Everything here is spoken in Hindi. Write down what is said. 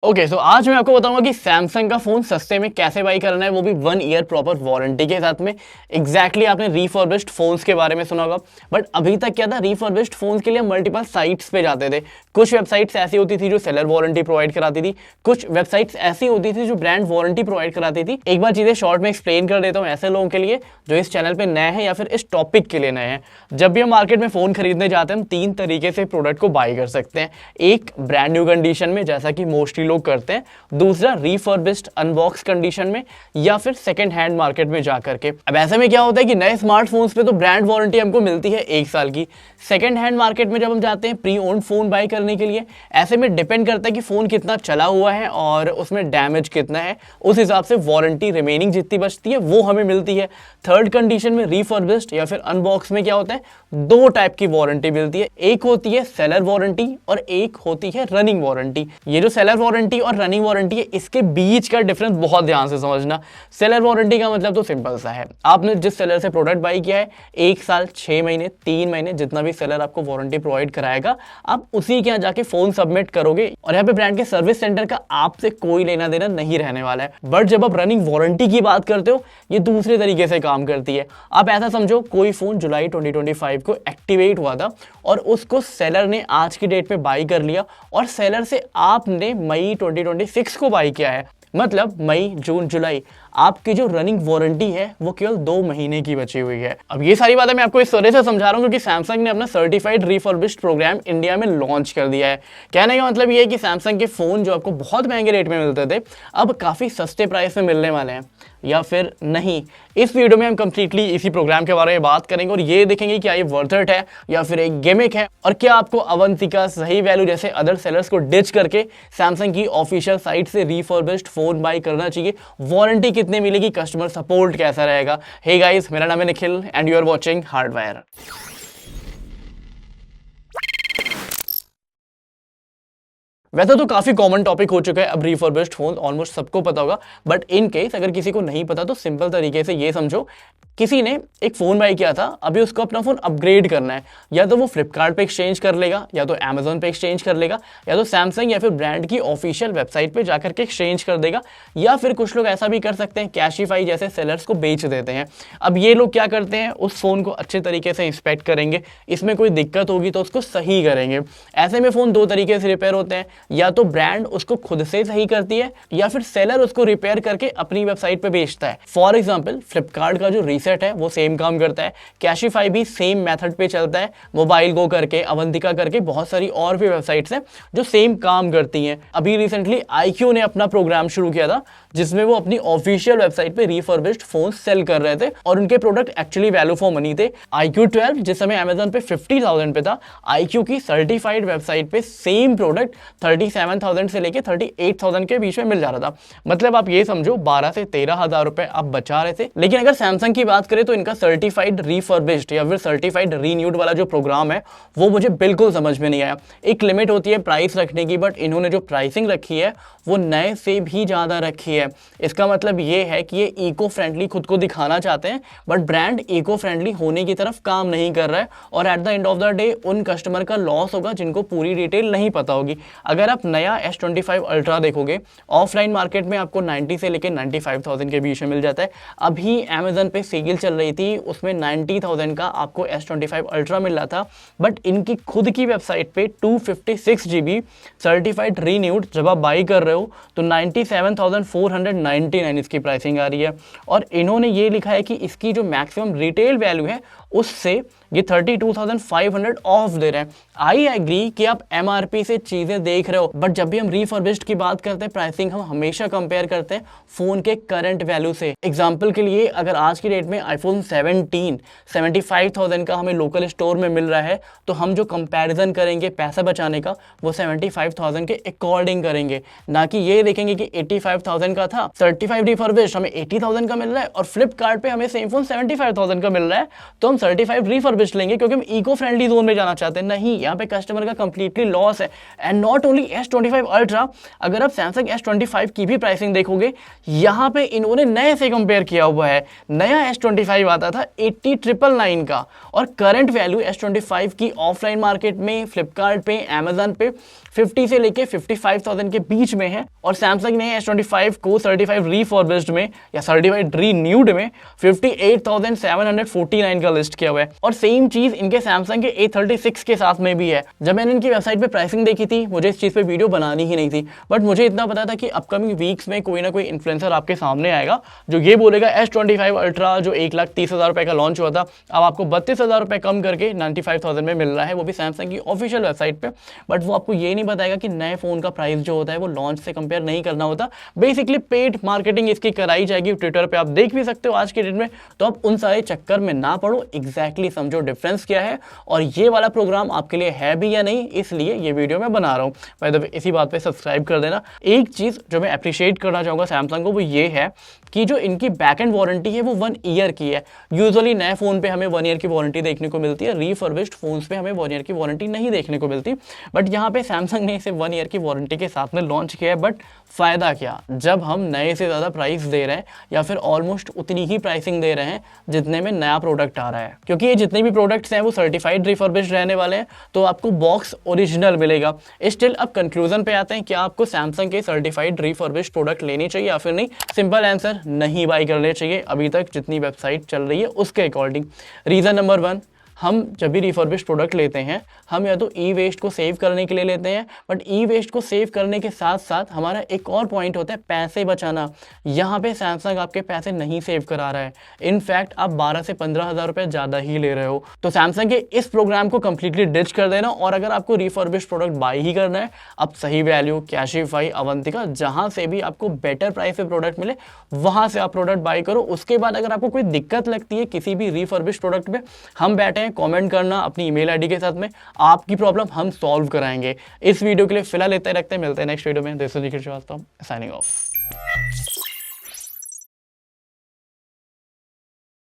ओके सो आज मैं आपको बताऊंगा कि सैमसंग का फोन सस्ते में कैसे बाई करना है, वो भी 1 ईयर प्रॉपर वारंटी के साथ में। एग्जैक्टली आपने रिफर्बिश्ड फोन्स के बारे में सुना होगा, बट अभी तक क्या था, रिफर्बिश्ड फोन्स के लिए मल्टीपल साइट्स पे जाते थे। कुछ वेबसाइट्स ऐसी होती थी जो सेलर वारंटी प्रोवाइड कराती थी, कुछ वेबसाइट्स ऐसी होती थी जो ब्रांड वारंटी प्रोवाइड कराती थी। एक बार चीजें शॉर्ट में एक्सप्लेन कर देता हूँ ऐसे लोगों के लिए जो इस चैनल पे नए हैं या फिर इस टॉपिक के लिए नए हैं। जब भी हम मार्केट में फोन खरीदने जाते हैं, हम 3 तरीके से प्रोडक्ट को बाई कर सकते हैं। एक ब्रांड न्यू कंडीशन में, जैसा कि मोस्टली लोग करते हैं। दूसरा रिफर्बिश्ड अनबॉक्स कंडीशन में, या फिर सेकंड हैंड मार्केट में जाकर के। अब ऐसे में क्या होता है कि नए स्मार्टफोन्स पे तो ब्रांड वारंटी हमको मिलती है 1 साल की। सेकंड हैंड मार्केट में जब हम जाते हैं प्री ओन्ड फोन बाय करने के लिए, ऐसे में डिपेंड करता है कि फोन कितना चला हुआ है और उसमें डैमेज कितना है, उस हिसाब से वारंटी रिमेनिंग जितनी बचती है वो हमें मिलती है। थर्ड कंडीशन में रिफर्बिश्ड या फिर अनबॉक्स में क्या होता है, 2 टाइप की वारंटी मिलती है। एक होती है सेलर वारंटी और एक होती है रनिंग वारंटी। ये जो सेलर वारंटी और रनिंग वारंटी है, इसके बीच का डिफरेंस बहुत ध्यान से समझना। सेलर वारंटी का मतलब तो सिंपल सा है, आपने जिस सेलर से प्रोडक्ट बाई किया है, 1 साल 6 महीने 3 महीने जितना भी सेलर आपको वारंटी प्रोवाइड कराएगा, आप उसी के यहाँ जाके फोन सबमिट करोगे और यहाँ पे ब्रांड के सर्विस सेंटर का आपसे कोई लेना देना नहीं रहने वाला है। बट जब आप रनिंग वारंटी की बात करते हो, ये दूसरे तरीके से काम करती है। आप ऐसा समझो, कोई फोन जुलाई 2025 को एक्टिवेट हुआ था और उसको सेलर ने आज की डेट में बाई कर लिया और सेलर से आपने मई 2026 को बाई किया है, मतलब मई जून जुलाई, आपकी जो रनिंग वारंटी है वो केवल 2 महीने की बची हुई है। अब ये सारी बातें मैं आपको इस तरह से समझा रहा हूँ क्योंकि सैमसंग ने अपना सर्टिफाइड रिफर्बिश्ड प्रोग्राम इंडिया में लॉन्च कर दिया है। कहने का मतलब ये है कि सैमसंग के फोन जो आपको बहुत महंगे रेट में मिलते थे, अब काफी सस्ते प्राइस में मिलने वाले हैं, या फिर नहीं। इस वीडियो में हम कंप्लीटली इसी प्रोग्राम के बारे में बात करेंगे और ये देखेंगे क्या ये वर्थ इट है या फिर एक गिमिक है, और क्या आपको अवंतिका, सही वैल्यू जैसे अदर सेलर्स को डिच करके सैमसंग की ऑफिशियल साइट से रिफर्बिश्ड फोन बाई करना चाहिए, वारंटी कितने मिलेगी, कस्टमर सपोर्ट कैसा रहेगा। हे गाइस, मेरा नाम है Nikhil and you are watching Hardwire. वैसे तो काफी कॉमन टॉपिक हो चुका है अब रिफर्बिश्ड फोन, ऑलमोस्ट सबको पता होगा, बट इन केस अगर किसी को नहीं पता तो सिंपल तरीके से ये समझो, किसी ने एक फोन बाई किया था, अभी उसको अपना फोन अपग्रेड करना है, या तो वो फ्लिपकार्ट पे एक्सचेंज कर लेगा, या तो अमेजोन पे एक्सचेंज कर लेगा, या तो सैमसंग या फिर ब्रांड की ऑफिशियल वेबसाइट पे जाकर के एक्सचेंज कर देगा, या फिर कुछ लोग ऐसा भी कर सकते हैं, कैशिफाई जैसे सेलर्स को बेच देते हैं। अब ये लोग क्या करते हैं, उस फोन को अच्छे तरीके से इंस्पेक्ट करेंगे, इसमें कोई दिक्कत होगी तो उसको सही करेंगे। ऐसे में फोन 2 तरीके से रिपेयर होते हैं, या तो ब्रांड उसको खुद से सही करती है या फिर सेलर उसको रिपेयर करके अपनी वेबसाइट पे बेचता है। फॉर एग्जांपल फ्लिपकार्ट का जो रीसेट है वो सेम काम करता है, कैशिफाई भी सेम मेथड पे चलता है, मोबाइल गो करके, अवंतिका करके बहुत सारी और भी वेबसाइट्स हैं जो सेम काम करती हैं। अभी रिसेंटली iQOO ने अपना प्रोग्राम शुरू किया था जिसमें वो अपनी ऑफिशियल वेबसाइट पे रिफर्बिश्ड फोन सेल कर रहे थे और उनके product actually value for money थे। iQOO 12 जिस समय अमेजोन पे 50,000 पे था, iQOO की सर्टिफाइड वेबसाइट पे सेम प्रोडक्ट 37,000 से लेके 38,000 के बीच में मिल जा रहा था। मतलब आप ये समझो 12 से 13,000 रुपए आप बचा रहे थे। लेकिन अगर सैमसंग की बात करें तो इनका सर्टिफाइड रिफर्बिश्ड या फिर सर्टिफाइड रीन्यूड वाला जो प्रोग्राम है वो मुझे बिल्कुल समझ में नहीं आया। एक लिमिट होती है प्राइस रखने की, बट इन्होंने जो प्राइसिंग रखी है वो नए से भी ज्यादा रखी है। इसका मतलब ये है कि ये इको फ्रेंडली खुद को दिखाना चाहते हैं, बट ब्रांड इको फ्रेंडली होने की तरफ काम नहीं कर रहा है, और at the end of the day उन कस्टमर का लॉस होगा जिनको पूरी डिटेल नहीं पता होगी। अगर आप नया S25 अल्ट्रा देखोगे, ऑफलाइन मार्केट में आपको 90 से लेकर 95,000 के बीच में मिल जाता है। अभी अमेजन पे सेल चल रही थी, उसमें 90,000 का आपको S25 अल्ट्रा मिल रहा था, बट इनकी खुद की वेबसाइट पे 256 GB सर्टिफाइड रीन्यूड जब आप बाई कर रहे हो तो 97,499 इसकी प्राइसिंग आ रही है। और इन्होंने ये लिखा है कि इसकी जो मैक्सिमम रिटेल वैल्यू है उससे ये 32,500 ऑफ दे रहे हैं। आई एग्री कि आप MRP से चीजें देख रहे हो, बट जब भी हम रिफर्बिश्ड की बात करते हैं, प्राइसिंग हम हमेशा कंपेयर करते हैं फोन के करंट वैल्यू से। एग्जांपल के लिए, अगर आज की डेट में iPhone 17 75,000 का हमें लोकल स्टोर में मिल रहा है, तो हम जो कंपैरिजन करेंगे पैसा बचाने का वो 75,000 के अकॉर्डिंग करेंगे, ना कि ये देखेंगे कि 85,000 का था सर्टिफाइड रिफर्बिश्ड हमें 80,000 का मिल रहा है और फ्लिपकार्ट पे हमें सेम फोन 75,000 का मिल रहा है, तो हम सर्टिफाइड रिफर्बिश्ड लेंगे क्योंकि हम इको फ्रेंडली जोन में जाना चाहते हैं। नहीं, यहाँ पे कस्टमर का कंप्लीटली लॉस है। And not only only S25 ultra, अगर आप सैमसंग S25 की भी प्राइसिंग देखोगे, यहाँ पे इन्होंने नए से कंपेयर किया हुआ है। नया S25 आता था 80,999 का, और करंट वैल्यू S25 की ऑफलाइन मार्केट में, फ्लिपकार्ट पे, अमेजन पे 50 से लेके 55,000 के बीच में है। और सैमसंग ने S25 को सर्टिफाइड रीफर्बिश्ड में या सर्टिफाइड रीन्यूड में 58,749 का लिस्ट किया हुआ है। और सेम चीज इनके सैमसंग के A36 के साथ में भी है। जब मैंने इनकी वेबसाइट पे प्राइसिंग देखी थी, मुझे इस चीज पे वीडियो बनानी ही नहीं थी, बट मुझे इतना पता था कि अपकमिंग वीक्स में कोई ना कोई इन्फ्लुएंसर आपके सामने आएगा जो ये बोलेगा S25 अल्ट्रा जो 1,30,000 रुपए का लॉन्च हुआ था, अब आपको 32,000 रुपए कम करके 95,000 में मिल रहा है, वो भी सैमसंग की ऑफिशियल वेबसाइट पे। बट वो आपको ये नहीं बताएगा कि नए फोन का प्राइस जो होता है वो लॉन्च से कंपेयर नहीं करना होता। बेसिकली पेड मार्केटिंग इसकी कराई जाएगी, ट्विटर पे आप देख भी सकते हो आज के डेट में। तो आप उन सारे चक्कर में ना पड़ो, एग्जैक्टली समझो डिफरेंस क्या है और ये वाला प्रोग्राम आपके लिए है भी या नहीं, इसलिए ये वीडियो मैं बना रहा हूँ। बाय द वे, इसी बात पे सब्सक्राइब कर देना। एक चीज जो मैं अप्रिशिएट करना चाहूंगा सैमसंग को, वो ये है कि जो इनकी बैक एंड वारंटी है वो 1 ईयर की है। यूजुअली नए फोन पे हमें 1 ईयर की वारंटी देखने को मिलती है, रीफर्बिश्ड फोन्स पे हमें 1 ईयर की वारंटी नहीं देखने को मिलती। बट यहाँ पे सैमसंग ने इसे 1 ईयर की वारंटी के साथ में लॉन्च किया है। बट फायदा क्या, जब हम नए से ज़्यादा प्राइस दे रहे हैं या फिर ऑलमोस्ट उतनी ही प्राइसिंग दे रहे हैं जितने में नया प्रोडक्ट आ रहा है, क्योंकि ये जितने भी प्रोडक्ट्स हैं वो सर्टिफाइड रिफर्बिश्ड रहने वाले हैं, तो आपको बॉक्स ओरिजिनल मिलेगा। स्टिल अब कंक्लूजन पे आते हैं, क्या आपको सैमसंग के सर्टिफाइड रिफर्बिश्ड प्रोडक्ट लेने चाहिए या फिर नहीं? सिंपल आंसर, नहीं बाई करने चाहिए अभी तक जितनी वेबसाइट चल रही है उसके अकॉर्डिंग। रीज़न नंबर 1, हम जब भी रिफर्बिश्ड प्रोडक्ट लेते हैं, हम या तो ई वेस्ट को सेव करने के लिए लेते हैं, बट ई वेस्ट को सेव करने के साथ साथ हमारा एक और पॉइंट होता है पैसे बचाना। यहाँ पे सैमसंग आपके पैसे नहीं सेव करा रहा है, इनफैक्ट आप 12 से 15,000 रुपये ज़्यादा ही ले रहे हो। तो सैमसंग के इस प्रोग्राम को कंप्लीटली डिच कर देना, और अगर आपको रिफर्बिश्ड प्रोडक्ट बाई ही करना है, आप सही वैल्यू, कैशिफाई, अवंतिका, जहाँ से भी आपको बेटर प्राइस पे प्रोडक्ट मिले वहाँ से आप प्रोडक्ट बाई करो। उसके बाद अगर आपको कोई दिक्कत लगती है किसी भी रिफर्बिश्ड प्रोडक्ट में, हम बैठे हैं, कमेंट करना अपनी ईमेल आईडी के साथ में, आपकी प्रॉब्लम हम सॉल्व कराएंगे। इस वीडियो के लिए फिलहाल इतना रखते हैं, मिलते हैं नेक्स्ट वीडियो में। This is Nikhil Shrivastava, signing of.